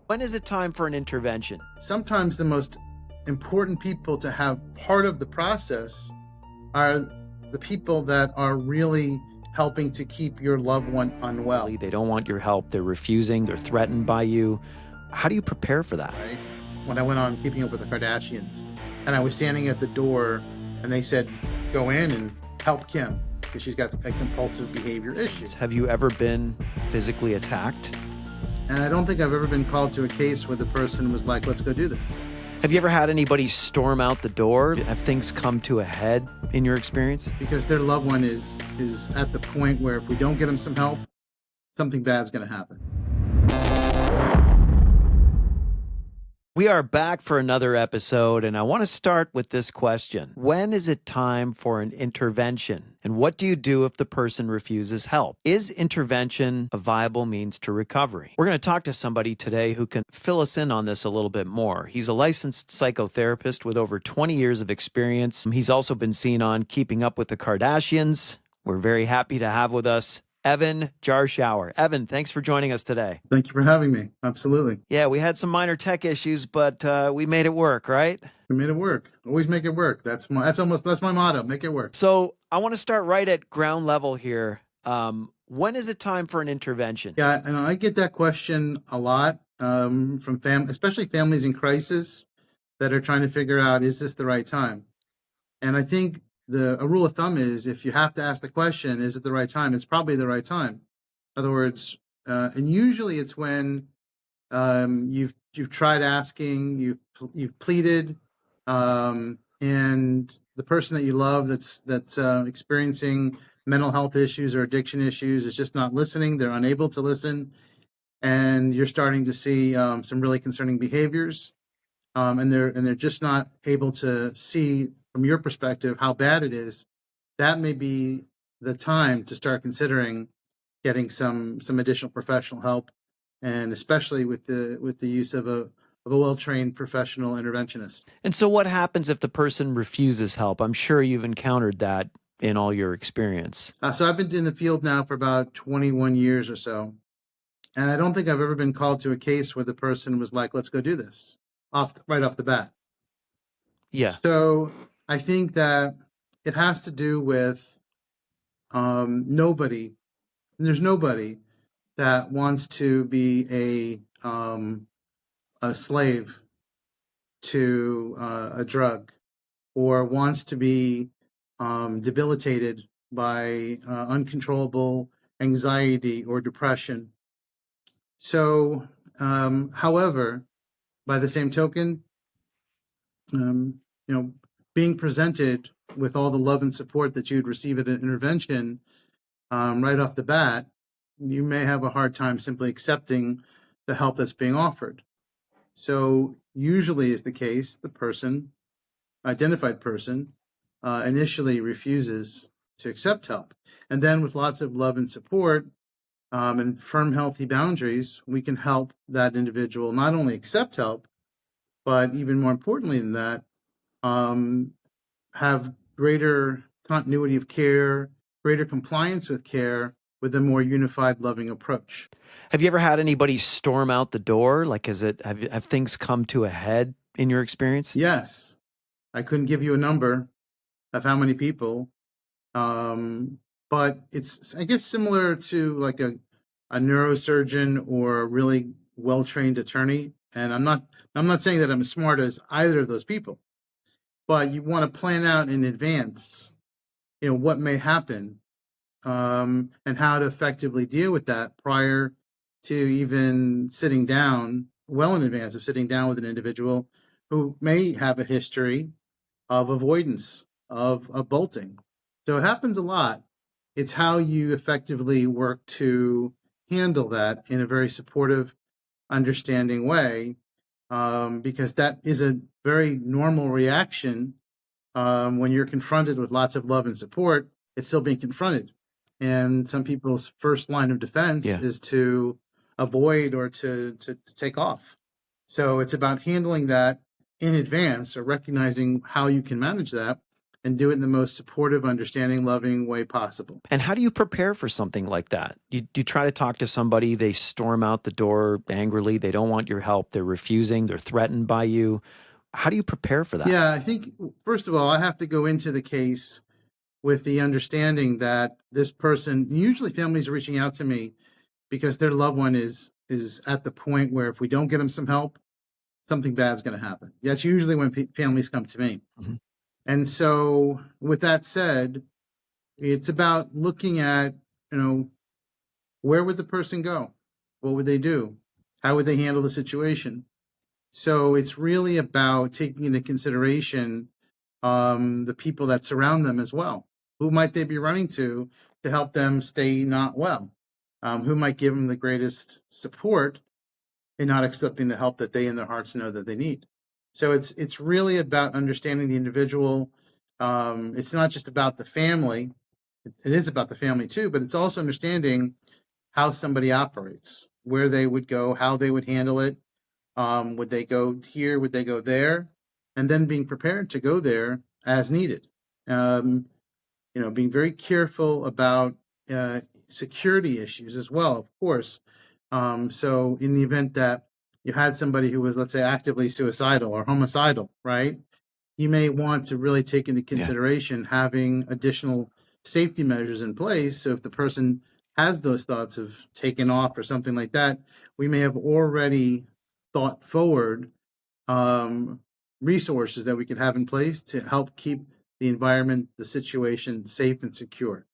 When is it time for an intervention? Sometimes the most important people to have part of the process are the people that are really helping to keep your loved one unwell. They don't want your help. They're refusing. They're threatened by you. How do you prepare for that? Right? When I went on Keeping Up with the Kardashians, and I was standing at the door, and they said, "Go in and help Kim because she's got a compulsive behavior issue." Have you ever been physically attacked? And I don't think I've ever been called to a case where the person was like, "Let's go do this." Have you ever had anybody storm out the door? Have things come to a head in your experience? Because their loved one is at the point where if we don't get them some help, something bad's going to happen. We are back for another episode, and I want to start with this question. When is it time for an intervention? And what do you do if the person refuses help? Is intervention a viable means to recovery? We're going to talk to somebody today who can fill us in on this a little bit more. He's a licensed psychotherapist with over 20 years of experience. He's also been seen on Keeping Up with the Kardashians. We're very happy to have with us Evan Jarshower. Evan, thanks for joining us today. Thank you for having me. Absolutely. Yeah, we had some minor tech issues, but we made it work, right? We made it work. Always make it work. That's my motto. Make it work. So I want to start right at ground level here. When is it time for an intervention? Yeah, and I get that question a lot from especially families in crisis that are trying to figure out, is this the right time? And I think a rule of thumb is, if you have to ask the question, is it the right time? It's probably the right time. In other words, and usually it's when you've tried asking, you've pleaded, and the person that you love that's experiencing mental health issues or addiction issues is just not listening. They're unable to listen, and you're starting to see some really concerning behaviors, and they're just not able to see from your perspective how bad it is. That may be the time to start considering getting some additional professional help, and especially with the use of a well-trained professional interventionist. And so what happens if the person refuses help? I'm sure you've encountered that in all your experience. So I've been in the field now for about 21 years or so, and I don't think I've ever been called to a case where the person was like, "Let's go do this," right off the bat. Yeah. So I think that it has to do with nobody. There's nobody that wants to be a slave to a drug, or wants to be debilitated by uncontrollable anxiety or depression. So, however, by the same token, being presented with all the love and support that you'd receive at an intervention right off the bat, you may have a hard time simply accepting the help that's being offered. So usually is the case, the identified person, initially refuses to accept help. And then with lots of love and support and firm, healthy boundaries, we can help that individual not only accept help, but even more importantly than that, have greater continuity of care, greater compliance with care, with a more unified, loving approach. Have you ever had anybody storm out the door? Like, have things come to a head in your experience? Yes. I couldn't give you a number of how many people, but it's, I guess, similar to like a neurosurgeon or a really well-trained attorney. And I'm not saying that I'm as smart as either of those people, but you want to plan out in advance, what may happen, and how to effectively deal with that prior to even sitting down, well in advance of sitting down with an individual who may have a history of avoidance, of bolting. So it happens a lot. It's how you effectively work to handle that in a very supportive, understanding way, because that is a very normal reaction when you're confronted with lots of love and support. It's still being confronted. And some people's first line of defense is to avoid or to take off. So it's about handling that in advance, or recognizing how you can manage that, and do it in the most supportive, understanding, loving way possible. And how do you prepare for something like that? You try to talk to somebody, they storm out the door angrily, they don't want your help, they're refusing, they're threatened by you. How do you prepare for that? Yeah, I think, first of all, I have to go into the case with the understanding that this person, usually families are reaching out to me because their loved one is at the point where if we don't get them some help, something bad's going to happen. That's usually when families come to me. Mm-hmm. And so with that said, it's about looking at, where would the person go? What would they do? How would they handle the situation? So it's really about taking into consideration the people that surround them as well. Who might they be running to help them stay not well? Who might give them the greatest support in not accepting the help that they in their hearts know that they need? So it's really about understanding the individual. It's not just about the family. It is about the family too, but it's also understanding how somebody operates, where they would go, how they would handle it. Would they go here? Would they go there? And then being prepared to go there as needed. Being very careful about security issues as well, of course. So in the event that you had somebody who was, let's say, actively suicidal or homicidal, right? You may want to really take into consideration having additional safety measures in place. So if the person has those thoughts of taking off or something like that, we may have already thought forward resources that we could have in place to help keep the environment, the situation safe and secure.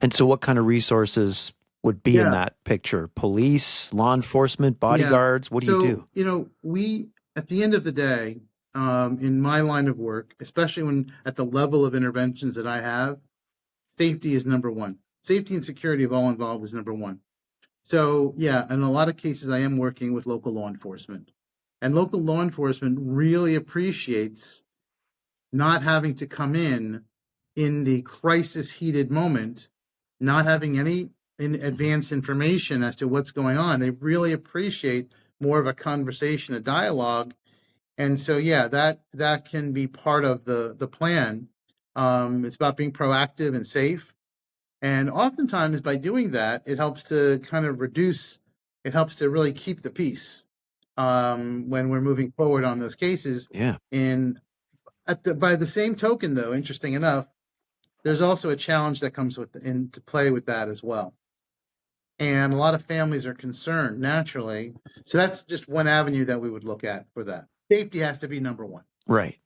And so what kind of resources would be in that picture? Police, law enforcement, bodyguards? What do you do? We, at the end of the day, in my line of work, especially when at the level of interventions that I have, safety is number one. Safety and security of all involved is number one. So yeah, in a lot of cases, I am working with local law enforcement. And local law enforcement really appreciates not having to come in the crisis heated moment, not having any advanced information as to what's going on. They really appreciate more of a conversation, a dialogue. And so, yeah, that can be part of the plan. It's about being proactive and safe. And oftentimes by doing that, it helps to kind of it helps to really keep the peace when we're moving forward on those cases. Yeah. And by the same token, though, interesting enough, there's also a challenge that comes into play with that as well. And a lot of families are concerned naturally. So that's just one avenue that we would look at for that. Safety has to be number one. Right.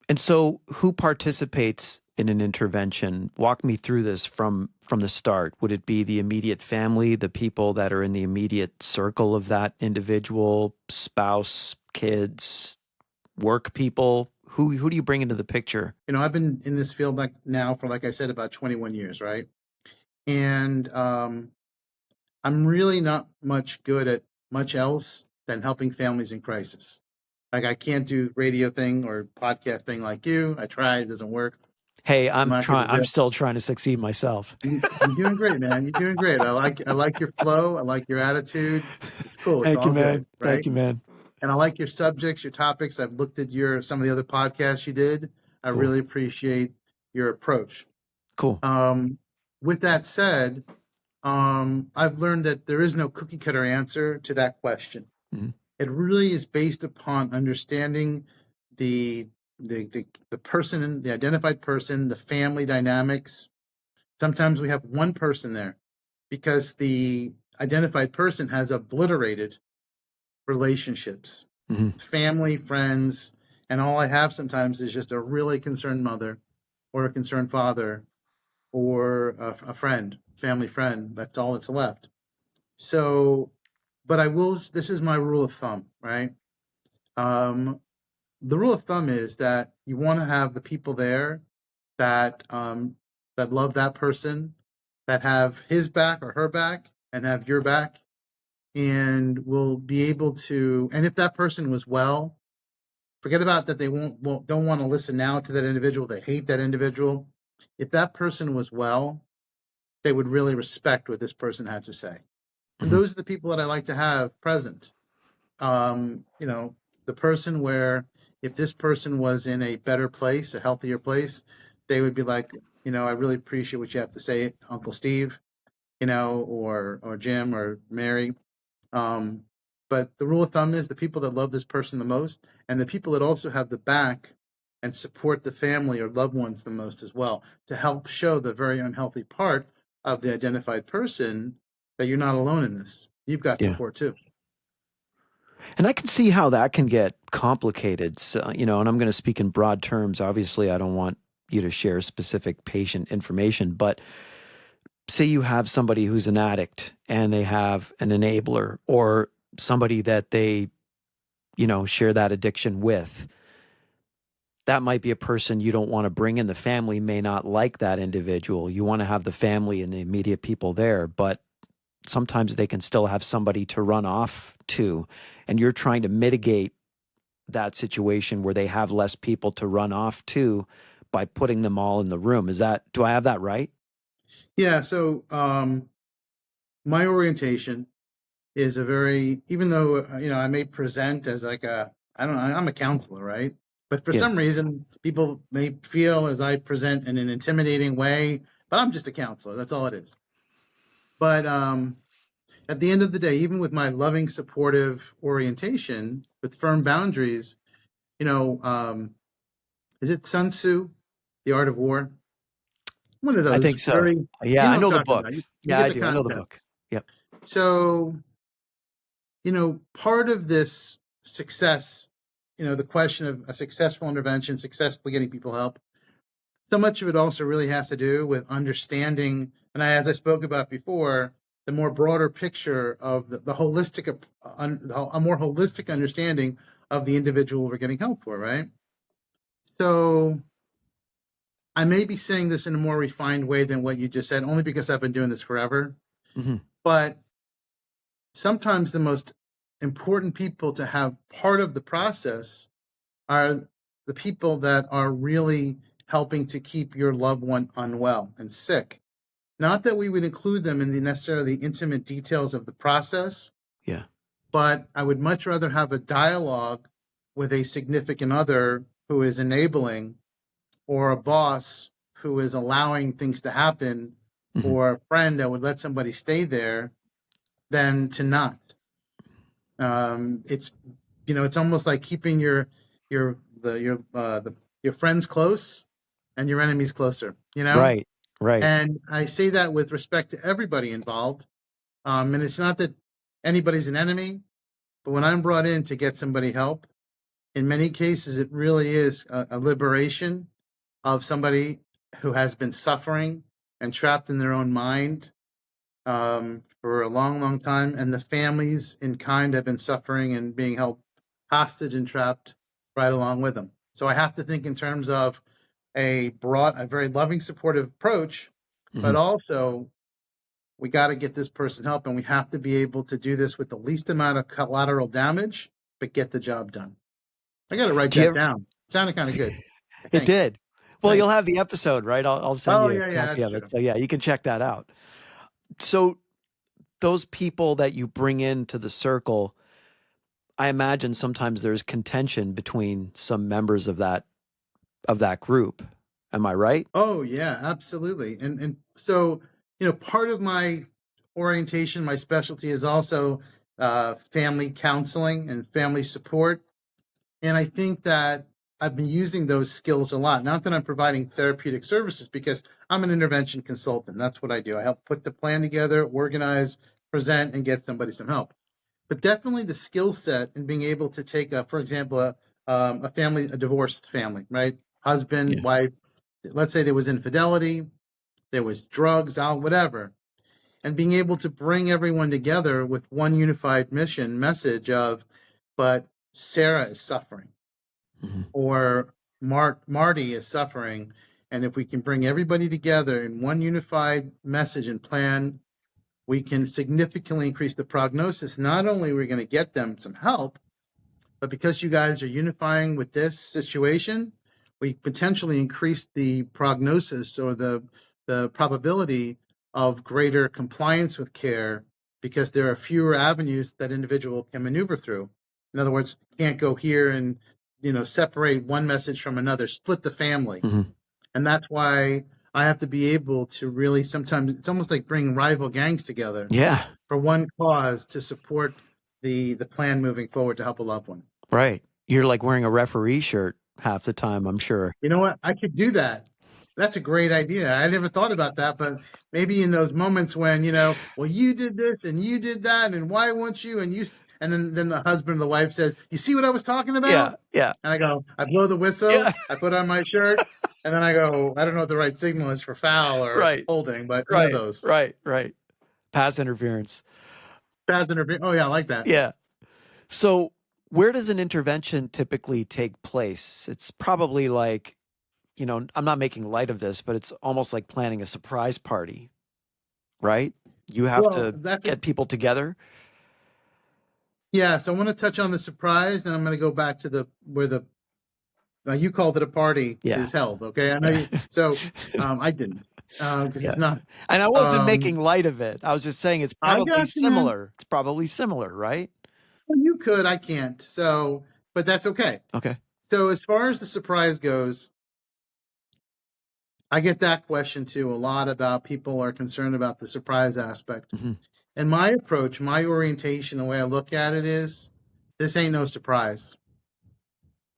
And so who participates in an intervention? Walk me through this from the start. Would it be the immediate family, the people that are in the immediate circle of that individual, spouse, kids, work people? Who do you bring into the picture? I've been in this field now for, like I said, about 21 years, right? And I'm really not much good at much else than helping families in crisis. Like I can't do radio thing or podcast thing like you. I tried, it doesn't work. Hey, I'm still trying to succeed myself. You're doing great, man. You're doing great. I like your flow. I like your attitude. It's cool. Thank you, man. Good, right? Thank you, man. And I like your subjects, your topics. I've looked at some of the other podcasts you did. I really appreciate your approach. Cool. With that said, I've learned that there is no cookie cutter answer to that question. Mm-hmm. It really is based upon understanding the person, the identified person, the family dynamics. Sometimes we have one person there because the identified person has obliterated relationships, family, friends, and all I have sometimes is just a really concerned mother or a concerned father or a friend, family friend. That's all that's left. So, but this is my rule of thumb, right? The rule of thumb is that you want to have the people there that love that person, that have his back or her back and have your back, and will be able to. And if that person was well, forget about that. They don't want to listen now to that individual. They hate that individual. If that person was well, they would really respect what this person had to say. And those are the people that I like to have present. The person where if this person was in a better place, a healthier place, they would be like, I really appreciate what you have to say, Uncle Steve, or Jim or Mary. Um, but the rule of thumb is the people that love this person the most, and the people that also have the back and support the family or loved ones the most as well, to help show the very unhealthy part of the identified person that you're not alone in this. You've got Yeah. support too. And I can see how that can get complicated. So, and I'm going to speak in broad terms. Obviously, I don't want you to share specific patient information, but say you have somebody who's an addict and they have an enabler or somebody that they, share that addiction with. That might be a person you don't want to bring in. The family may not like that individual. You want to have the family and the immediate people there, but sometimes they can still have somebody to run off to. And you're trying to mitigate that situation where they have less people to run off to by putting them all in the room. Do I have that right? Yeah. So my orientation is even though I may present as like I don't know, I'm a counselor, right? But for Yeah. some reason, people may feel as I present in an intimidating way, but I'm just a counselor. That's all it is. But at the end of the day, even with my loving, supportive orientation with firm boundaries, is it Sun Tzu, The Art of War? One of I those think so. very, Yeah, I what I'm know the talking book. about. You Yeah, get I the do. I know the concept. book. Yep. So, part of this success, the question of a successful intervention, successfully getting people help, so much of it also really has to do with understanding, and as I spoke about before, the more broader picture of the holistic, a more holistic understanding of the individual we're getting help for, right? So I may be saying this in a more refined way than what you just said, only because I've been doing this forever. Mm-hmm. But sometimes the most important people to have part of the process are the people that are really helping to keep your loved one unwell and sick. Not that we would include them in the necessarily intimate details of the process, Yeah. but I would much rather have a dialogue with a significant other who is enabling, or a boss who is allowing things to happen, Mm-hmm. or a friend that would let somebody stay there, than to not. It's it's almost like keeping your your friends close and your enemies closer. Right. Right. And I say that with respect to everybody involved. And it's not that anybody's an enemy, but when I'm brought in to get somebody help, in many cases, it really is a liberation of somebody who has been suffering and trapped in their own mind for a long, long time. And the families in kind have been suffering and being held hostage and trapped right along with them. So I have to think in terms of a very loving, supportive approach, Mm-hmm. but also we got to get this person help, and we have to be able to do this with the least amount of collateral damage, but get the job done. I got to write Do you that ever, down. It sounded kind of good. I it think. did. Well, you'll Thanks. have the episode, right? I'll send Oh, you a yeah, yeah, copy that's of it. true. So yeah, you can check that out. So those people that you bring into the circle, I imagine sometimes there's contention between some members of that group. Am I right? Oh, yeah, absolutely. And so, part of my orientation, my specialty is also family counseling and family support. And I think that I've been using those skills a lot. Not that I'm providing therapeutic services, because I'm an intervention consultant. That's what I do. I help put the plan together, organize, present, and get somebody some help. But definitely the skill set in being able to take, for example, a family, a divorced family, right? Yeah. Husband, wife. Let's say there was infidelity, there was drugs, whatever, and being able to bring everyone together with one unified message of, but Sarah is suffering, Mm-hmm. or Marty is suffering. And if we can bring everybody together in one unified message and plan, we can significantly increase the prognosis. Not only are we going to get them some help, but because you guys are unifying with this situation, we potentially increase the prognosis, or the probability of greater compliance with care, because there are fewer avenues that individual can maneuver through. In other words, can't go here and separate one message from another, split the family. Hmm. And that's why I have to be able to really, sometimes it's almost like bring rival gangs together Yeah, for one cause to support the plan moving forward to help a loved one. right. You're like wearing a referee shirt half the time, I'm sure. You know what? I could do that. That's a great idea. I never thought about that, but maybe in those moments when, well, you did this and you did that, and why won't you? And then the husband or the wife says, "You see what I was talking Yeah, about?" yeah, And I go, I blow the yeah. whistle, I put on my shirt, and then I go, I don't know what the right signal is for foul or Right, holding, but right, those. right. Pass interference. Fast interview. Oh yeah, I like that. Yeah. So, where does an intervention typically take place? It's probably like, I'm not making light of this, but it's almost like planning a surprise party, right? You have Well, to get people together. yeah. So I want to touch on the surprise, and I'm going to go back to where the you called it a party Yeah. is held. Okay, I know Yeah. you. So I didn't because Yeah. it's not. And I wasn't Um, making light of it. I was just saying it's I probably got you, man. similar. It's probably similar, right? Well, you could, I can't. So, but that's okay. Okay. So as far as the surprise goes, I get that question too a lot about people are concerned about the surprise aspect. Hmm. And my approach, my orientation, the way I look at it is this ain't no surprise.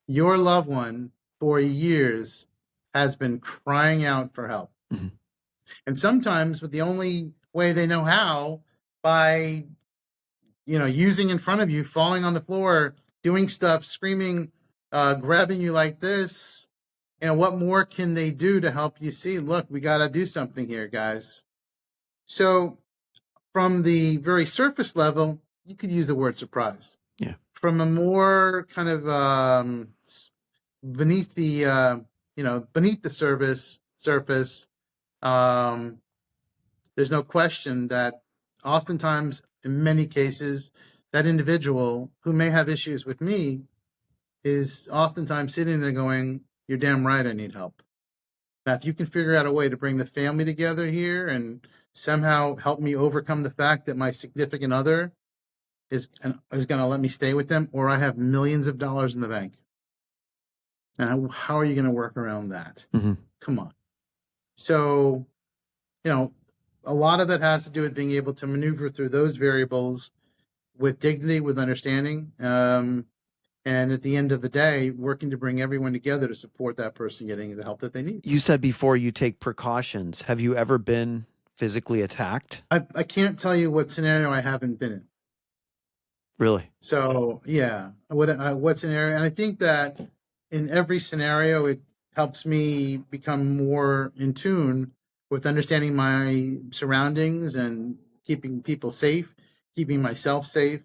Your loved one for years has been crying out for help. Hmm. And sometimes with the only way they know how, by using in front of you, falling on the floor, doing stuff, screaming, grabbing you like this. What more can they do to help you see, look, we got to do something here, guys? So from the very surface level, you could use the word surprise. Yeah. From a more kind of beneath the beneath the surface, there's no question that oftentimes, in many cases, that individual who may have issues with me is oftentimes sitting there going, "You're damn right, I need help." Now, if you can figure out a way to bring the family together here and somehow help me overcome the fact that my significant other is going to let me stay with them, or I have millions of dollars in the bank, and how are you going to work around that? Hmm. Come on. So, a lot of it has to do with being able to maneuver through those variables with dignity, with understanding, and at the end of the day, working to bring everyone together to support that person getting the help that they need. You said before you take precautions. Have you ever been physically attacked? I can't tell you what scenario I haven't been in. Really? So yeah, what scenario? And I think that in every scenario, it helps me become more in tune with understanding my surroundings and keeping people safe, keeping myself safe.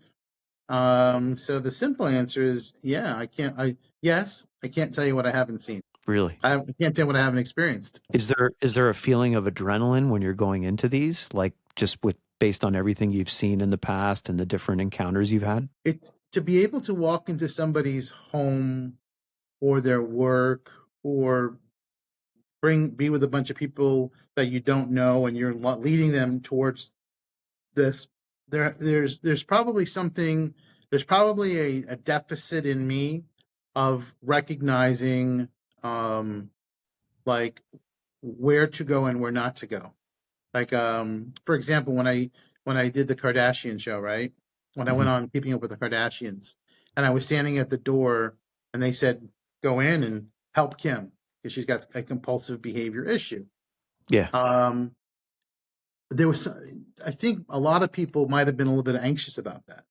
So the simple answer is, yeah, yes, I can't tell you what I haven't seen. Really? I can't tell you what I haven't experienced. Is there a feeling of adrenaline when you're going into these, like just based on everything you've seen in the past and the different encounters you've had? To be able to walk into somebody's home or their work or be with a bunch of people that you don't know and you're leading them towards this, there's probably something, there's probably a deficit in me of recognizing like where to go and where not to go. Like for example, when I did the Kardashian show, right? When I went Hmm. on Keeping Up with the Kardashians, and I was standing at the door, and they said, "Go in and help Kim because she's got a compulsive behavior issue." Yeah. Um, there was, I think, a lot of people might have been a little bit anxious about that.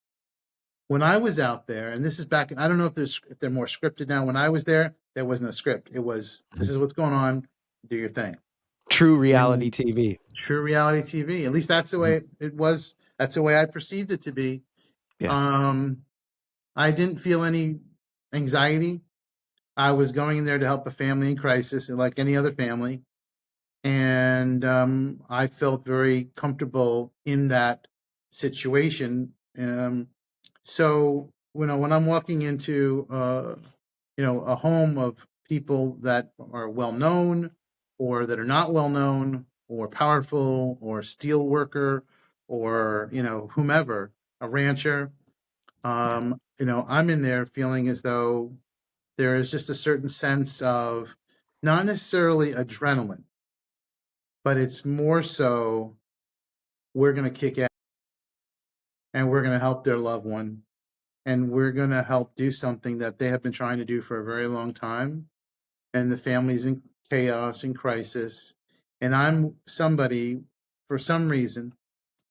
When I was out there, and this is back, I don't know if they're more scripted now. When I was there wasn't a script. It was, this is what's going on. Do your thing. True reality And TV. true reality TV. At least that's the Mhm. way it was. That's the way I perceived it to be. Yeah. Um, I didn't feel any anxiety. I was going in there to help a family in crisis, like any other family, and I felt very comfortable in that situation. So when I'm walking into a home of people that are well known or that are not well known or powerful or steel worker or whomever, a rancher, Yeah. I'm in there feeling as though there is just a certain sense of not necessarily adrenaline, but it's more so we're going to kick ass and we're going to help their loved one and we're going to help do something that they have been trying to do for a very long time. And the family's in chaos and crisis. And I'm somebody, for some reason,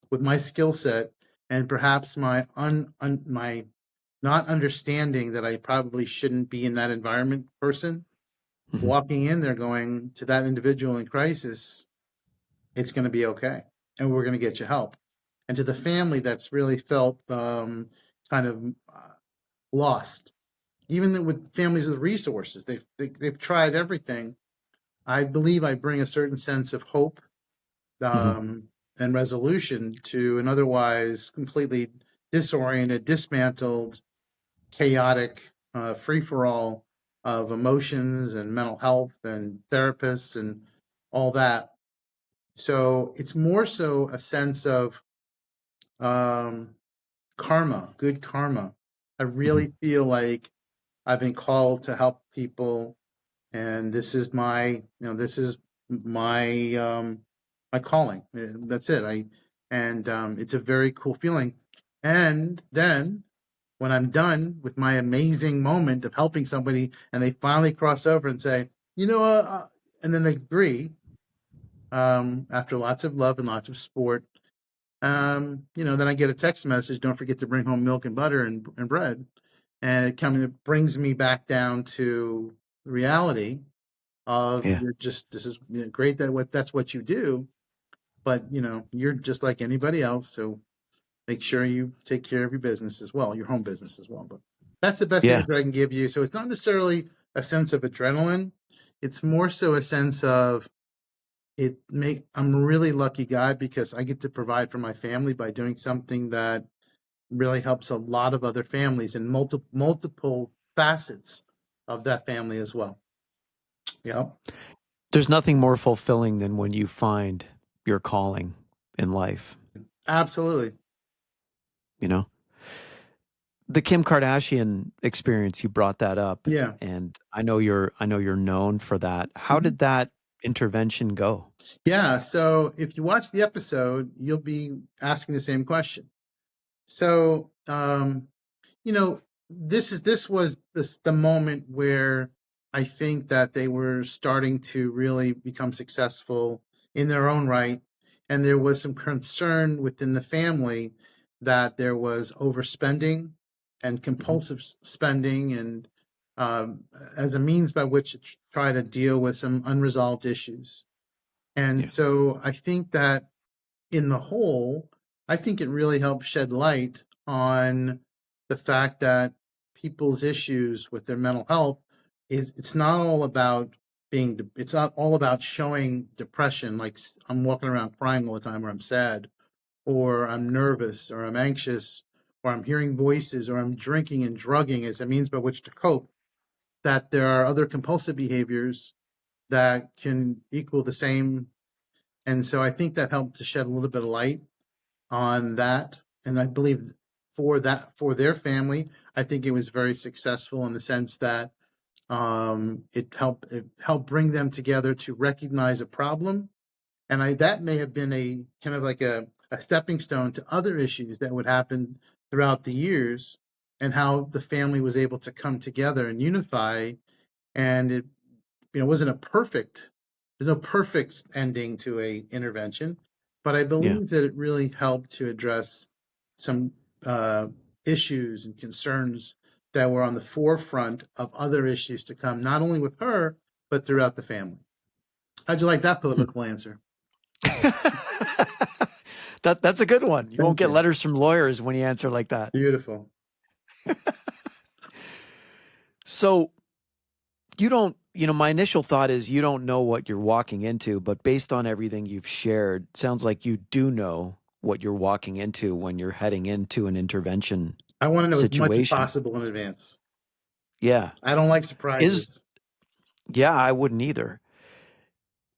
with my skill set and perhaps my my not understanding that I probably shouldn't be in that environment person, Mhm. walking in there going to that individual in crisis, it's going to be okay. And we're going to get you help. And to the family that's really felt kind of lost, even with families with resources, they've tried everything. I believe I bring a certain sense of hope Mhm. and resolution to an otherwise completely disoriented, dismantled, chaotic free for all of emotions and mental health and therapists and all that. So it's more so a sense of um, karma, good karma. I Mhm. really feel like I've been called to help people, and this is this is my calling. That's it. It's a very cool feeling. And then when I'm done with my amazing moment of helping somebody, and they finally cross over and say, and then they agree, after lots of love and lots of support, then I get a text message, don't forget to bring home milk and butter and bread. And it brings me back down to reality of Yeah. this is great that's what you do, but you're just like anybody else. So make sure you take care of your business as well, your home business as well. But that's the best Yeah. image I can give you. So it's not necessarily a sense of adrenaline. It's more so a sense of I'm a really lucky guy because I get to provide for my family by doing something that really helps a lot of other families and multiple facets of that family as well. Yeah, There's nothing more fulfilling than when you find your calling in life, absolutely. you know? The Kim Kardashian experience, you brought that up, Yeah. and I know you're known for that. How Mhm. did that intervention go? Yeah. So if you watch the episode, you'll be asking the same question. So, you know, this was the moment where I think that they were starting to really become successful in their own right, and there was some concern within the family that there was overspending and Mhm. compulsive spending, and um, as a means by which to try to deal with some unresolved issues. And Yeah. so I think that in the whole, I think it really helps shed light on the fact that people's issues with their mental health is it's not all about it's not all about showing depression, like I'm walking around crying all the time, or I'm sad, or I'm nervous, or I'm anxious, or I'm hearing voices, or I'm drinking and drugging as a means by which to cope. That there are other compulsive behaviors that can equal the same. And so I think that helped to shed a little bit of light on that. And I believe for their family, I think it was very successful in the sense that it helped bring them together to recognize a problem. And that may have been a kind of like a stepping stone to other issues that would happen throughout the years, and how the family was able to come together and unify. And it wasn't a perfect, there's no perfect ending to a intervention, but I Yeah. believe that it really helped to address some uh, issues and concerns that were on the forefront of other issues to come, not only with her, but throughout the family. How'd you like that Hmm. political answer? That's a good one. You won't Thank get you. letters from lawyers when you answer like that. Beautiful. So you don't, my initial thought is you don't know what you're walking into, but based on everything you've shared, sounds like you do know what you're walking into when you're heading into an intervention I want to know as much as situation. possible in advance. Yeah. I don't like Is, surprises. yeah, I wouldn't either.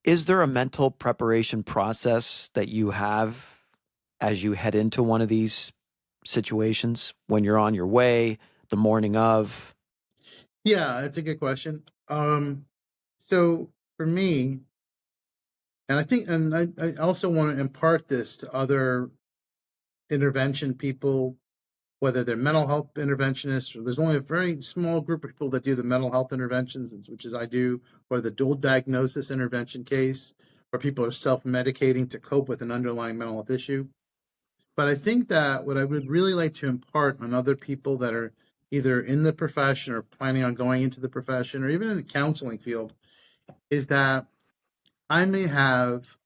Is there a mental preparation process that you have as you head into one of these situations when you're on your way, the morning of? Yeah, that's a good question. So for me, and I think, and I also want to impart this to other intervention people, whether they're mental health interventionists, or there's only a very small group of people that do the mental health interventions, which is I do, or the dual diagnosis intervention case, where people are self-medicating to cope with an underlying mental health issue. But I think that what I would really like to impart on other people that are either in the profession or planning on going into the profession or even in the counseling field is that I may have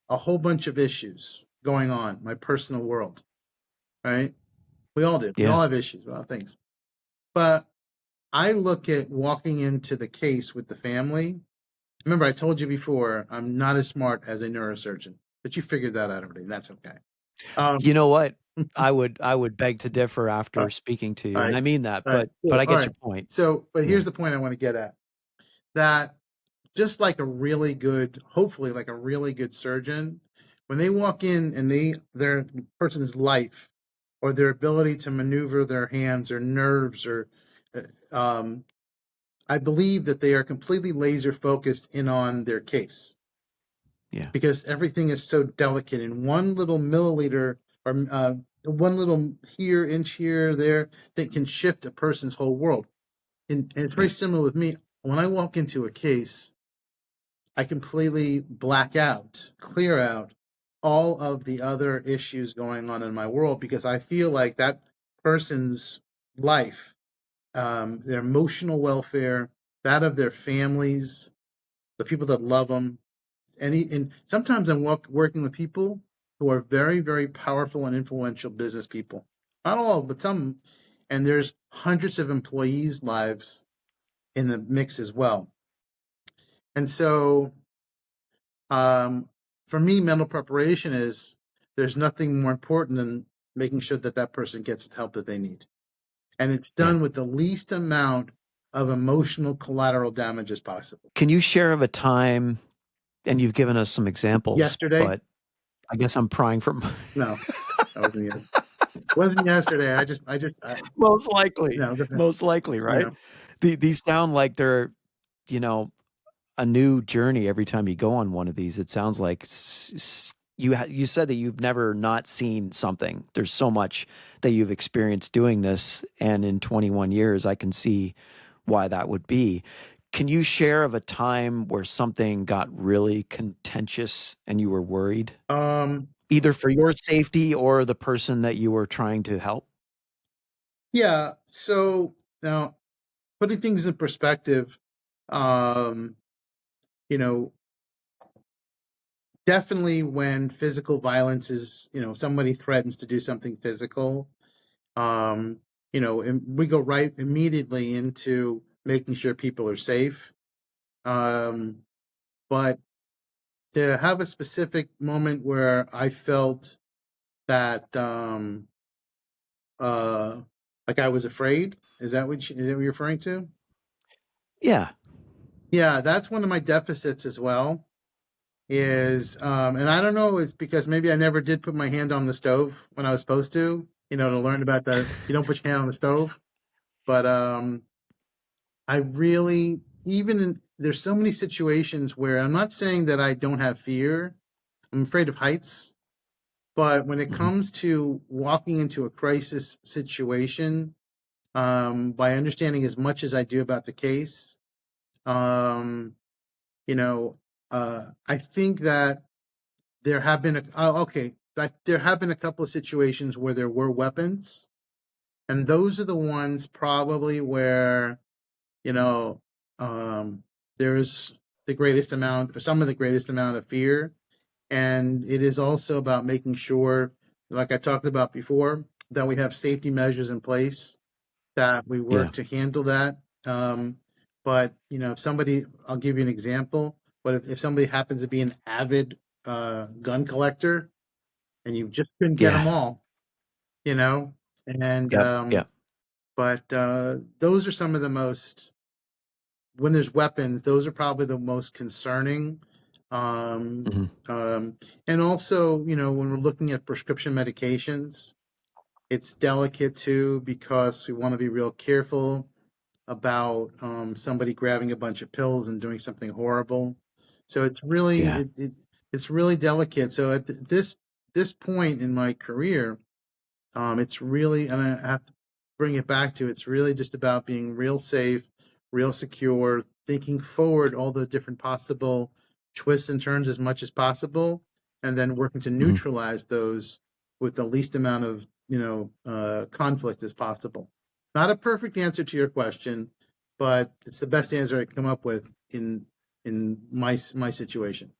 a whole bunch of issues going on in my personal world, right? We all do. We Yeah. all have issues about things. But I look at walking into the case with the family. Remember, I told you before, I'm not as smart as a neurosurgeon, but you figured that out already. That's okay. You know what? All I would beg to differ after speaking to you, and right. I mean that, All right. but Cool. I All get right. your point. So, but Yeah. here's the point I want to get at that just like a really good, hopefully, like a really good surgeon, when they walk in and their person's life or their ability to maneuver their hands or nerves or um, I believe that they are completely laser focused in on their case Yeah. because everything is so delicate in one little milliliter or one little here, inch here, there that can shift a person's whole world. And it's very Yeah. similar with me. When I walk into a case, I completely black out, clear out all of the other issues going on in my world because I feel like that person's life, their emotional welfare, that of their families, the people that love them, and sometimes I'm working with people who are very, very powerful and influential business people. Not all, but some. And there's hundreds of employees' lives in the mix as well. And so for me, mental preparation is there's nothing more important than making sure that that person gets the help that they need. And it's Yeah. done with the least amount of emotional collateral damage as possible. Can you share of a time, and you've given us some examples, Yesterday? but I guess I'm prying from No, that wasn't yesterday. most likely, No, most likely, you right? know, These sound like they're, you know, a new journey every time you go on one of these. It sounds like you said that you've never not seen something. There's so much that you've experienced doing this, and in 21 years, I can see why that would be. Can you share of a time where something got really contentious and you were worried, um, either for your safety or the person that you were trying to help? yeah. So now, putting things in perspective, um, you know, definitely when physical violence is, somebody threatens to do something physical, um, and we go right immediately into making sure people are safe. Um, but to have a specific moment where I felt that, uh, like I was afraid, is that what you're referring to? Yeah. Yeah, that's one of my deficits as well. And I don't know, it's because maybe I never did put my hand on the stove when I was supposed to learn about that. You don't put your hand on the stove. But I really, there's so many situations where I'm not saying that I don't have fear. I'm afraid of heights. But when it Mhm. comes to walking into a crisis situation, by understanding as much as I do about the case, um, you know, I think that there have been there have been a couple of situations where there were weapons, and those are the ones probably where you know there's the greatest amount, or some of the greatest amount of fear, and it is also about making sure, like I talked about before, that we have safety measures in place, that we Yeah. work to handle that. But if somebody, I'll give you an example. But if somebody happens to be an avid gun collector and you just couldn't get them Yeah. all, you know. And Yep. Yep. but those are some of the most, when there's weapons, those are probably the most concerning. Um, Mhm. and also, when we're looking at prescription medications, it's delicate too because we want to be real careful. about somebody grabbing a bunch of pills and doing something horrible. So it's really Yeah. it's really delicate. So at this point in my career, it's really, and I have to bring it back to, it's really just about being real safe, real secure, thinking forward all the different possible twists and turns as much as possible, and then working to Mhm. neutralize those with the least amount of conflict as possible. Not a perfect answer to your question, but it's the best answer I can come up with in my situation.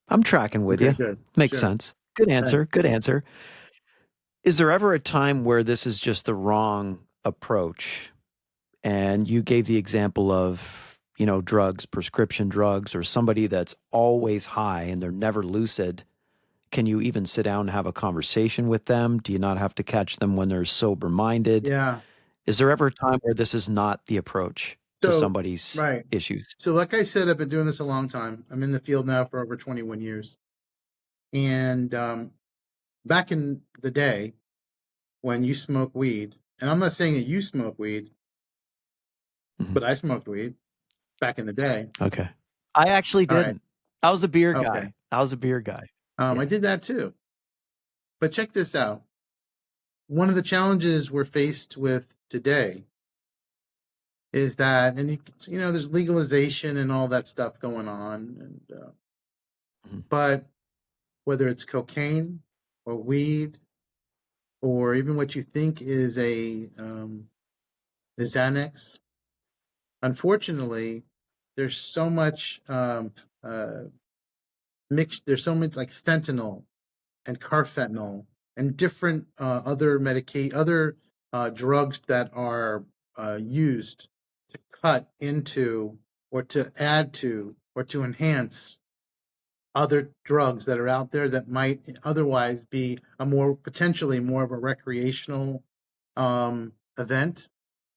I'm tracking with Okay, you. good, Makes sure, sense. Good thanks. answer. Good answer. Is there ever a time where this is just the wrong approach? And you gave the example of, drugs, prescription drugs, or somebody that's always high and they're never lucid. Can you even sit down and have a conversation with them? Do you not have to catch them when they're sober minded? Yeah. Is there ever a time where this is not the approach to So, somebody's right. issues? So, like I said, I've been doing this a long time. I'm in the field now for over 21 years. And back in the day when you smoke weed, and I'm not saying that you smoke weed, Mhm. but I smoked weed back in the day. Okay. I actually All right. didn't. I was a beer Okay. guy. I was a beer guy. I Yeah. did that too. But check this out. One of the challenges we're faced with today is that, and there's legalization and all that stuff going on. And, Mhm. but whether it's cocaine or weed, or even what you think is a Xanax. Unfortunately, there's so much mixed. There's so much like fentanyl and carfentanil and different other drugs that are used to cut into or to add to or to enhance other drugs that are out there that might otherwise be potentially more of a recreational event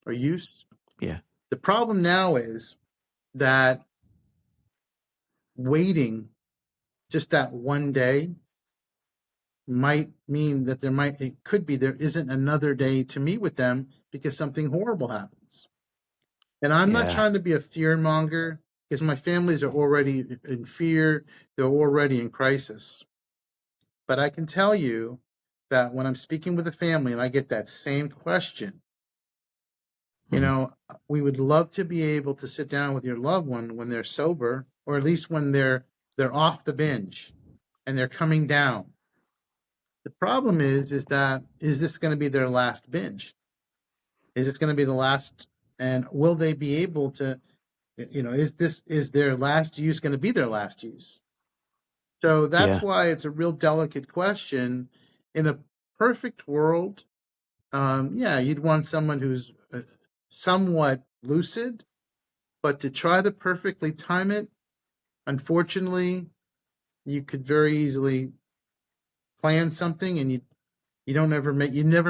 or use. Yeah. The problem now is that waiting just that one day might mean that there isn't another day to meet with them because something horrible happens. And I'm not Yeah. trying to be a fear monger because my families are already in fear, they're already in crisis. But I can tell you that when I'm speaking with a family and I get that same question, Mhm. we would love to be able to sit down with your loved one when they're sober, or at least when they're off the binge and they're coming down. The problem is that is this going to be their last binge? Is it going to be the last? And will they be able to? Is their last use going to be their last use? So that's Yeah. why it's a real delicate question. In a perfect world, yeah, you'd want someone who's somewhat lucid, but to try to perfectly time it, unfortunately, you could very easily plan something and you never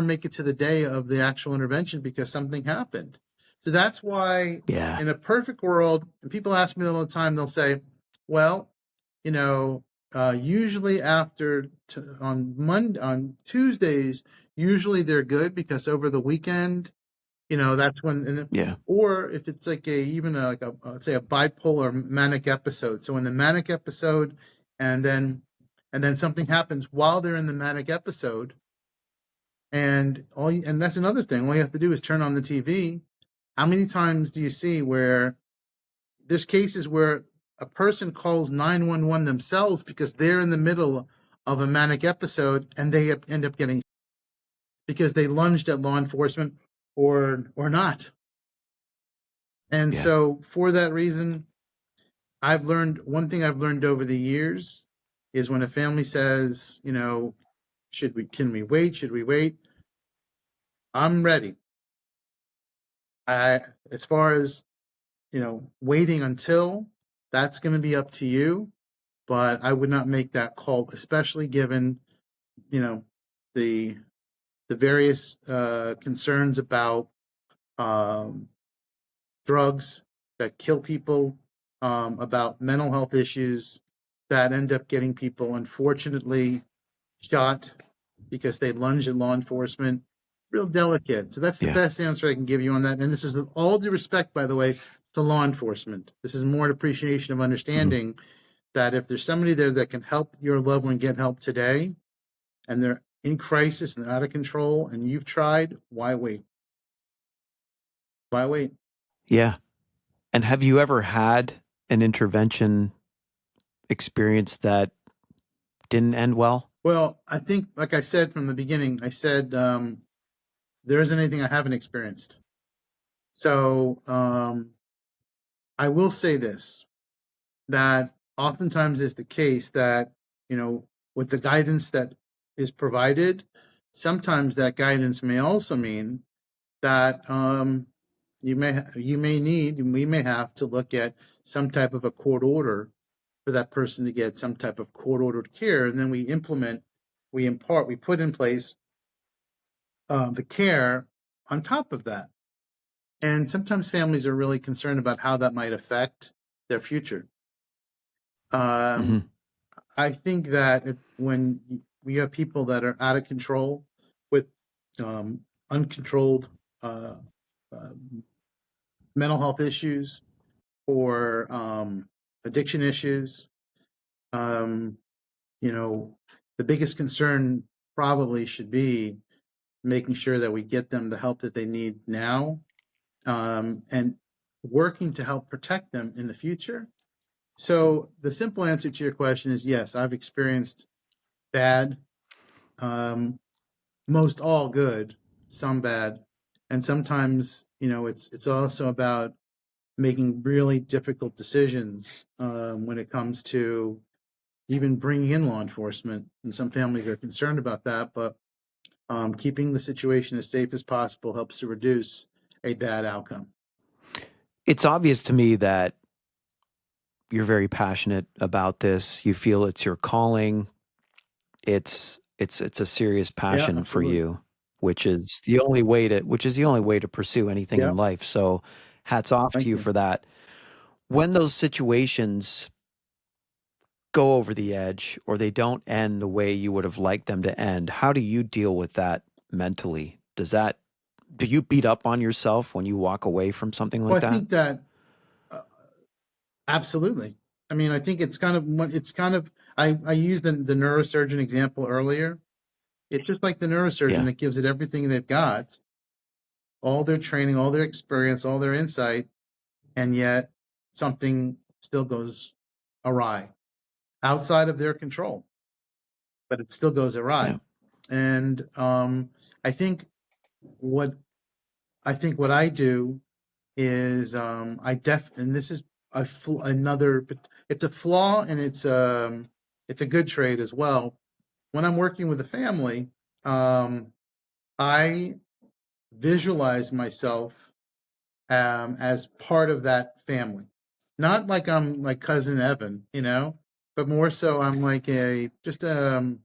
make it to the day of the actual intervention because something happened. So that's why Yeah. in a perfect world, and people ask me all the time, they'll say, well, usually on Tuesdays, usually they're good because over the weekend, that's when, Yeah. or if it's like let's say a bipolar manic episode. So in the manic episode, and then something happens while they're in the manic episode, and that's another thing. All you have to do is turn on the TV. How many times do you see where there's cases where a person calls 911 themselves because they're in the middle of a manic episode and they end up getting because they lunged at law enforcement or not. And Yeah. so for that reason, one thing I've learned over the years is when a family says, can we wait? Should we wait? I'm ready. As far as, waiting until, that's going to be up to you, but I would not make that call, especially given, the the various concerns about um, drugs that kill people, about mental health issues that end up getting people, unfortunately, shot because they lunge at law enforcement. real delicate. So that's the Yeah. best answer I can give you on that. And this is with all due respect, by the way, to law enforcement. This is more an appreciation of Mhm. understanding that if there's somebody there that can help your loved one get help today, and they're in crisis and they're out of control, and you've tried, why wait? Why wait? Yeah. And have you ever had an intervention experience that didn't end well? Well, I think, like I said from the beginning, I said there isn't anything I haven't experienced. So I will say this, that oftentimes is the case that, with the guidance that is provided, sometimes that guidance may also mean that we may have to look at some type of a court order for that person to get some type of court ordered care, and then we put in place the care on top of that. And sometimes families are really concerned about how that might affect their future. Hmm. I think that when we have people that are out of control with uncontrolled uh, uh, mental health issues or addiction issues, um, the biggest concern probably should be making sure that we get them the help that they need now, and working to help protect them in the future. So the simple answer to your question is yes, I've experienced bad, most all good, some bad, and sometimes it's also about making really difficult decisions when it comes to even bringing in law enforcement. And some families are concerned about that, but keeping the situation as safe as possible helps to reduce a bad outcome. It's obvious to me that you're very passionate about this. You feel it's your calling. It's a serious Yeah, passion for absolutely. you, which is the only way to pursue anything Yeah, in life. So hats off to thank you you. for that. When those situations go over the edge or they don't end the way you would have liked them to end, how do you deal with that mentally? Do you beat up on yourself when you walk away from something Well, like I that? think that uh, absolutely. I mean, I think I used the neurosurgeon example earlier. It's just like the neurosurgeon Yeah. that gives it everything they've got, all their training, all their experience, all their insight, and yet something still goes awry outside of their control, but it still goes Yeah. awry. And I think what what I do is and this is another, it's a flaw, and it's a good trait as well. When I'm working with a family, I visualize myself as part of that family, not like I'm like cousin Evan, but more so I'm like a just on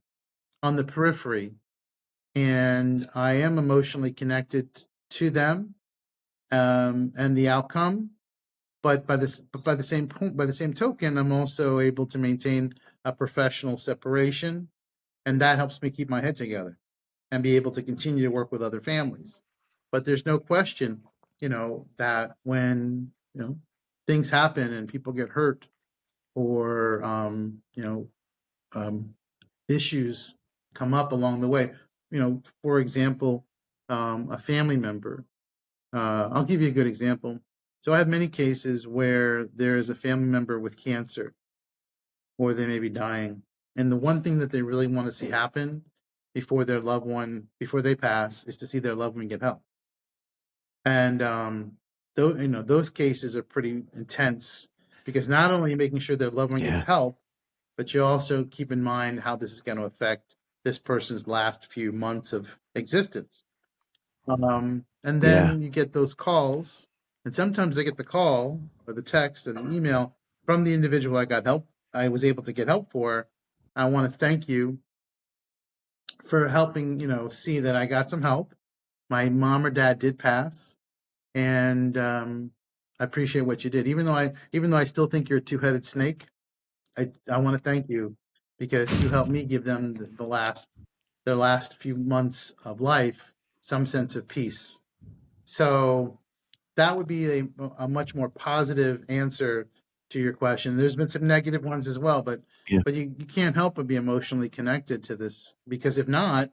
the periphery, and I am emotionally connected to them and the outcome. But by the same point, by the same token, I'm also able to maintain a professional separation, and that helps me keep my head together and be able to continue to work with other families. But there's no question, that when things happen and people get hurt, or um, issues come up along the way. For example, a family member. I'll give you a good example. So I have many cases where there is a family member with cancer, or they may be dying, and the one thing that they really want to see happen before they pass, is to see their loved one get help. And those cases are pretty intense, because not only are you making sure their loved one gets Yeah. help, but you also keep in mind how this is going to affect this person's last few months of existence. And Yeah. then you get those calls, and sometimes I get the call or the text or the email from the individual I was able to get help for. I want to thank you for helping, see that I got some help. My mom or dad did pass, and I appreciate what you did. Even though I still think you're a two-headed snake, I want to thank you, because you helped me give them their last few months of life, some sense of peace. So that would be a much more positive answer to your question. There's been some negative ones as well, but Yeah. you can't help but be emotionally connected to this, because if not,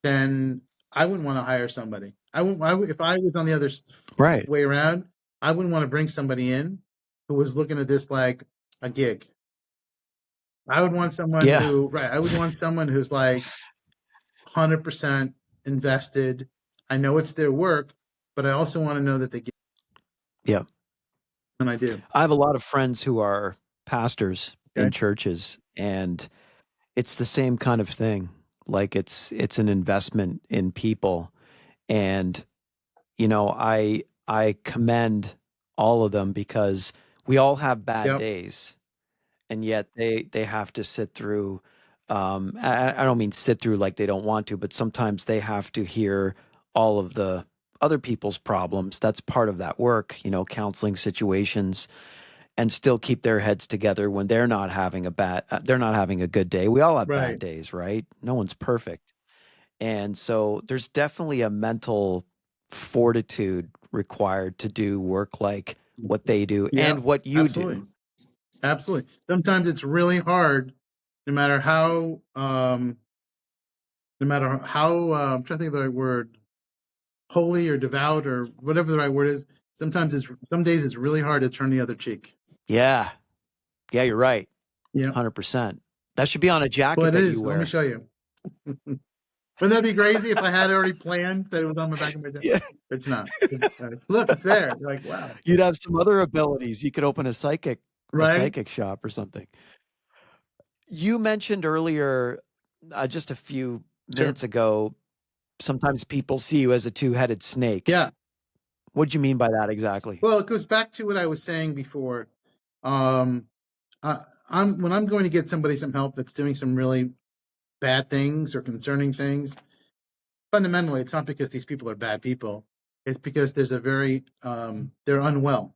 then I wouldn't want to hire somebody. If I was on the other Right. way around, I wouldn't want to bring somebody in who was looking at this like a gig. I would want someone Yeah. who, right, I would want someone who's like 100% invested. I know it's their work, but I also want to know that they get Yeah. it, and I do. I have a lot of friends who are pastors in Okay. churches, and it's the same kind of thing. Like it's an investment in people. And I commend all of them because we all have bad Yep. days, and yet they have to sit through. I don't mean sit through like they don't want to, but sometimes they have to hear all of the other people's problems. That's part of that work, counseling situations, and still keep their heads together when they're not having a good day. We all have bad Right. days, right? No one's perfect. And so there's definitely a mental fortitude required to do work like what they do and Yep. what you Absolutely. do. Absolutely. Sometimes it's really hard, no matter how, I'm trying to think of the right word, holy or devout or whatever the right word is. Some days it's really hard to turn the other cheek. Yeah. Yeah, you're right. Yeah. 100%. That should be on a Well, jacket it that you is. Let me wear. show you. Wouldn't that be crazy if I had it already planned that it was on the back of my jacket? Yeah. It's not. Look, it's there. You're like, wow. You'd have some other abilities. You could open a psychic Right? shop or something. You mentioned earlier, just a few Sure. minutes ago, sometimes people see you as a two-headed snake. Yeah. What'd you mean by that exactly? Well, it goes back to what I was saying before. Um, when I'm going to get somebody some help that's doing some really bad things or concerning things, fundamentally, it's not because these people are bad people. It's because there's they're unwell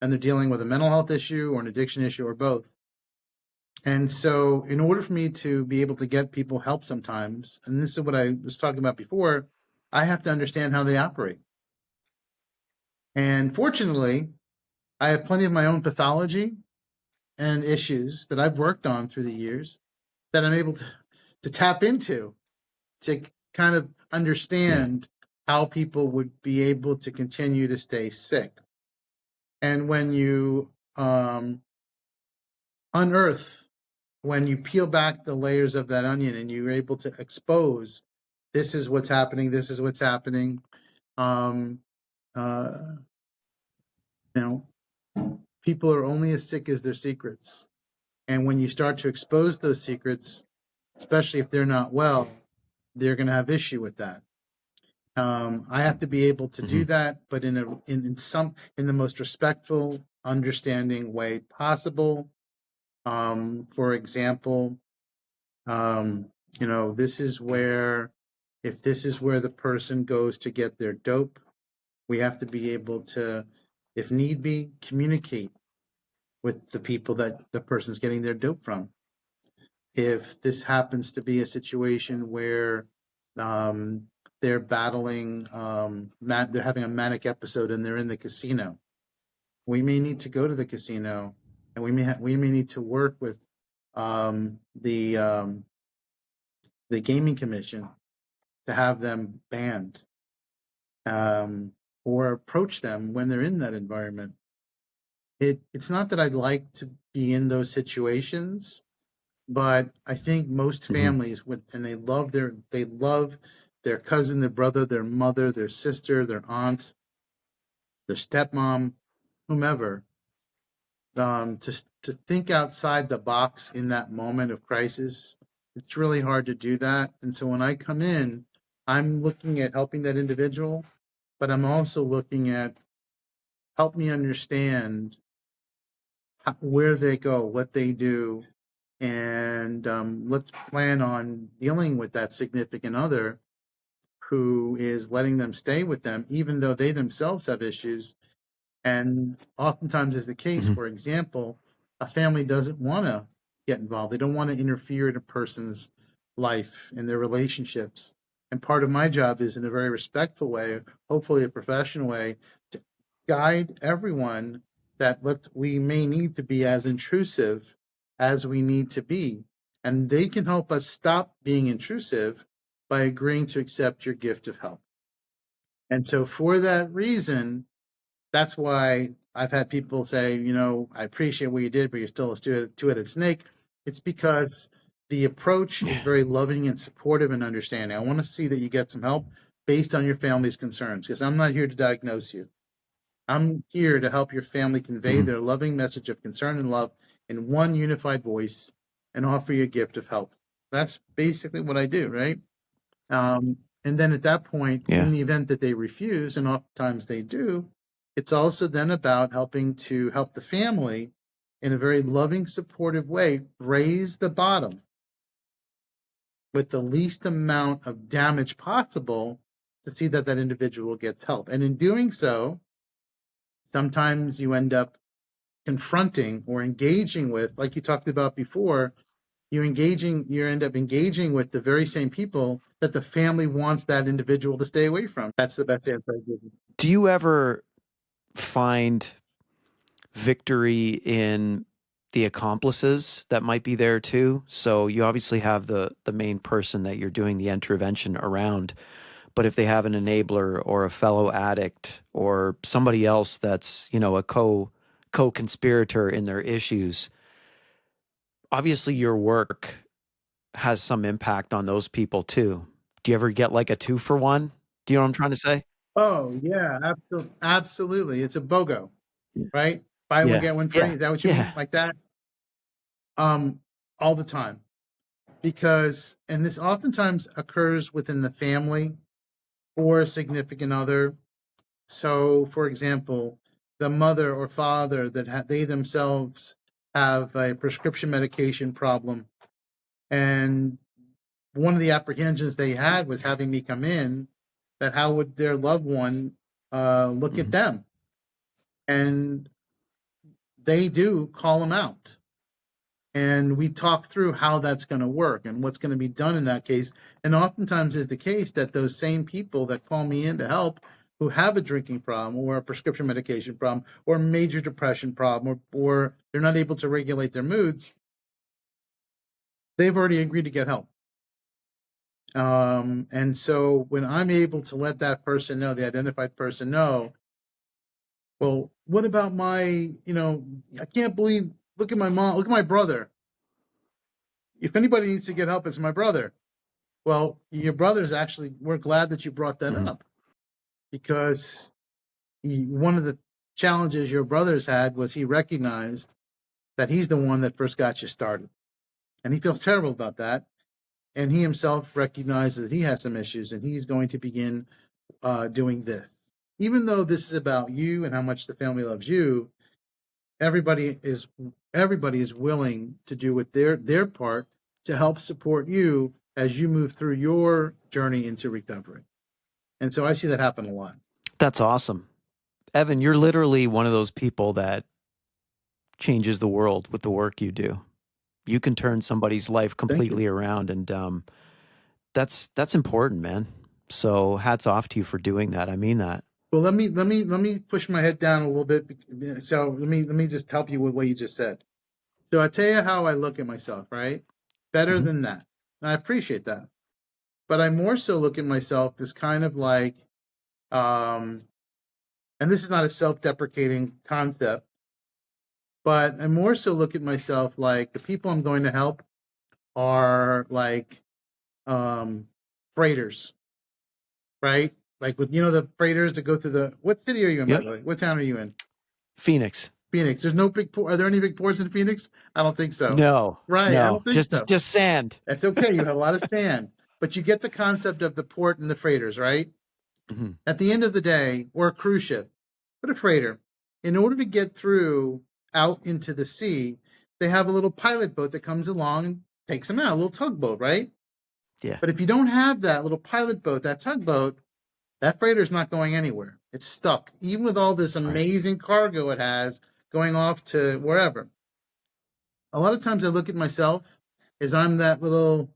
and they're dealing with a mental health issue or an addiction issue or both. And so, in order for me to be able to get people help sometimes, and this is what I was talking about before, I have to understand how they operate. And fortunately, I have plenty of my own pathology and issues that I've worked on through the years that I'm able to tap into to kind of Yeah. understand how people would be able to continue to stay sick. And when you unearth, when you peel back the layers of that onion and you're able to expose, this is what's happening, this is what's happening. Um, uh, people are only as sick as their secrets. And when you start to expose those secrets, especially if they're not well, they're going to have issue with that. I have to be able to do that, but in the most respectful, understanding way possible. For example, this is where, if this is where the person goes to get their dope, we have to be able to, if need be, communicate with the people that the person's getting their dope from. If this happens to be a situation where they're battling, they're having a manic episode and they're in the casino, we may need to go to the casino, and we may need to work with the gaming commission to have them banned, or approach them when they're in that environment. It's not that I'd like to be in those situations, but I think most families they love their cousin, their brother, their mother, their sister, their aunt, their stepmom, whomever, to think outside the box in that moment of crisis. It's really hard to do that. And so when I come in, I'm looking at helping that individual, but I'm also looking at, help me understand where they go, what they do, and let's plan on dealing with that significant other who is letting them stay with them, even though they themselves have issues. And oftentimes is the case, for example, a family doesn't want to get involved. They don't want to interfere in a person's life and their relationships. And part of my job is, in a very respectful way, hopefully a professional way, to guide everyone that we may need to be as intrusive as we need to be. And they can help us stop being intrusive by agreeing to accept your gift of help. And so for that reason, that's why I've had people say, I appreciate what you did, but you're still a two-headed snake. It's because the approach is very loving and supportive and understanding. I want to see that you get some help based on your family's concerns, because I'm not here to diagnose you. I'm here to help your family convey their loving message of concern and love in one unified voice and offer you a gift of help. That's basically what I do, right? And then at that point, in the event that they refuse, and oftentimes they do, it's also then about helping to help the family in a very loving, supportive way raise the bottom with the least amount of damage possible to see that that individual gets help. And in doing so, sometimes you end up confronting or engaging with, like you talked about before, you end up engaging with the very same people that the family wants that individual to stay away from. That's the best answer I give you. Do you ever find victory in the accomplices that might be there too? So you obviously have the main person that you're doing the intervention around, but if they have an enabler or a fellow addict or somebody else that's, a co-conspirator in their issues, obviously your work has some impact on those people too. Do you ever get like a 2-for-1? Do you know what I'm trying to say? Oh, yeah, absolutely. It's a BOGO, right? Buy one, get one free. Is that what you mean? Like that? All the time. Because, and this oftentimes occurs within the family or a significant other. So, for example, the mother or father that they themselves have a prescription medication problem, and one of the apprehensions they had was having me come in, that how would their loved one look at them? And they do call them out. And we talk through how that's going to work and what's going to be done in that case. And oftentimes is the case that those same people that call me in to help, who have a drinking problem or a prescription medication problem or a major depression problem, or they're not able to regulate their moods, they've already agreed to get help. And so when I'm able to let that person know, the identified person know, well, what about my, I can't believe, look at my mom, look at my brother. If anybody needs to get help, it's my brother. Well, your brother's actually, we're glad that you brought that up, because one of the challenges your brother's had was he recognized that he's the one that first got you started. And he feels terrible about that. And he himself recognizes that he has some issues, and he's going to begin doing this. Even though this is about you and how much the family loves you, everybody is willing to do with their part to help support you as you move through your journey into recovery. And so I see that happen a lot. That's awesome. Evan, you're literally one of those people that changes the world with the work you do. You can turn somebody's life completely around, and that's important, man. So hats off to you for doing that. I mean that. Well, let me push my head down a little bit. So let me just help you with what you just said. So I tell you how I look at myself, right? Better than that. And I appreciate that. But I more so look at myself as kind of like, and this is not a self-deprecating concept, but I more so look at myself like the people I'm going to help are like freighters, right? Like with, the freighters that go through what city are you in, by the way? What town are you in? Phoenix. There's no big port. Are there any big ports in Phoenix? I don't think so. No. Right. No. I don't think so. Just sand. That's okay. You have a lot of sand, but you get the concept of the port and the freighters, right? Mm-hmm. At the end of the day, or a cruise ship, but a freighter, in order to get through out into the sea, they have a little pilot boat that comes along and takes them out, a little tugboat, right? Yeah. But if you don't have that little pilot boat, that tugboat, that freighter's not going anywhere. It's stuck, even with all this amazing cargo it has going off to wherever. A lot of times I look at myself as I'm that little,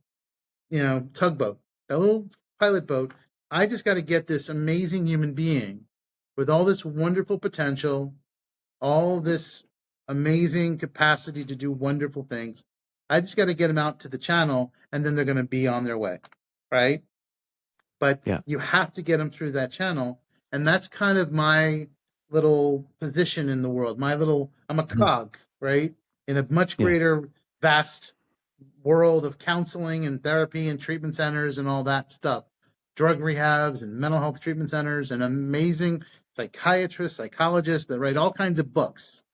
tugboat, that little pilot boat. I just got to get this amazing human being with all this wonderful potential, all this amazing capacity to do wonderful things. I just got to get them out to the channel, and then they're going to be on their way, right? But Yeah. you have to get them through that channel, and that's kind of my little position in the world. I'm a cog, right, in a much Yeah. greater, vast world of counseling and therapy and treatment centers and all that stuff, drug rehabs and mental health treatment centers, and amazing psychiatrists, psychologists that write all kinds of books.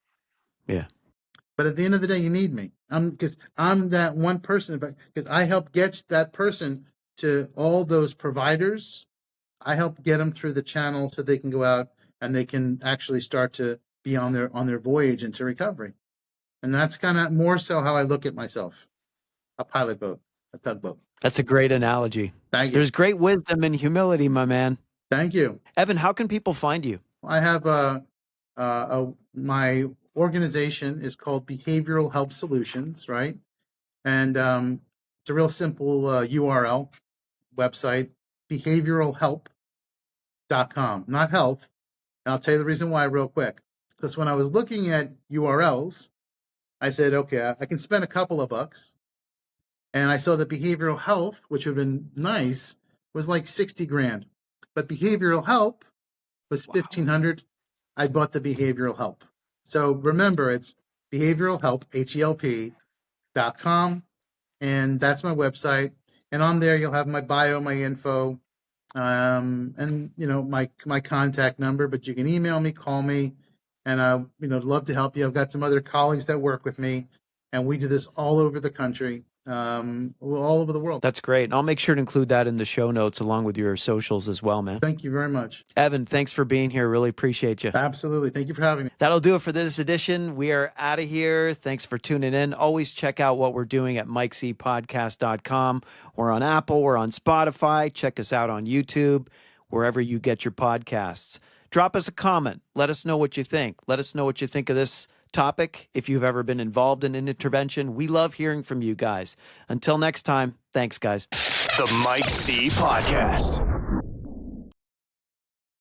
Yeah. But at the end of the day, you need me. Because I'm that one person, because I help get that person to all those providers. I help get them through the channel so they can go out and they can actually start to be on their voyage into recovery. And that's kind of more so how I look at myself. A pilot boat, a tugboat. That's a great analogy. Thank you. There's great wisdom and humility, my man. Thank you. Evan, how can people find you? I have my organization is called Behavioral Help Solutions, right? And it's a real simple URL website, behavioralhelp.com, not health. And I'll tell you the reason why real quick. Because when I was looking at URLs, I said, okay, I can spend a couple of bucks. And I saw that behavioral health, which would have been nice, was like 60 grand. But behavioral help was 1,500. I bought the behavioral help. So remember, it's behavioral help, HELP.com. And that's my website. And on there, you'll have my bio, my info, and my contact number. But you can email me, call me, and I'd love to help you. I've got some other colleagues that work with me, and we do this all over the country, all over the world. That's great. And I'll make sure to include that in the show notes along with your socials as well, man. Thank you very much. Evan, thanks for being here. Really appreciate you. Absolutely. Thank you for having me. That'll do it for this edition. We are out of here. Thanks for tuning in. Always check out what we're doing at mikecpodcast.com. We're on Apple. We're on Spotify. Check us out on YouTube, wherever you get your podcasts. Drop us a comment. Let us know what you think. Let us know what you think of this topic. If you've ever been involved in an intervention, we love hearing from you guys. Until next time, thanks, guys. The Mike C. Podcast.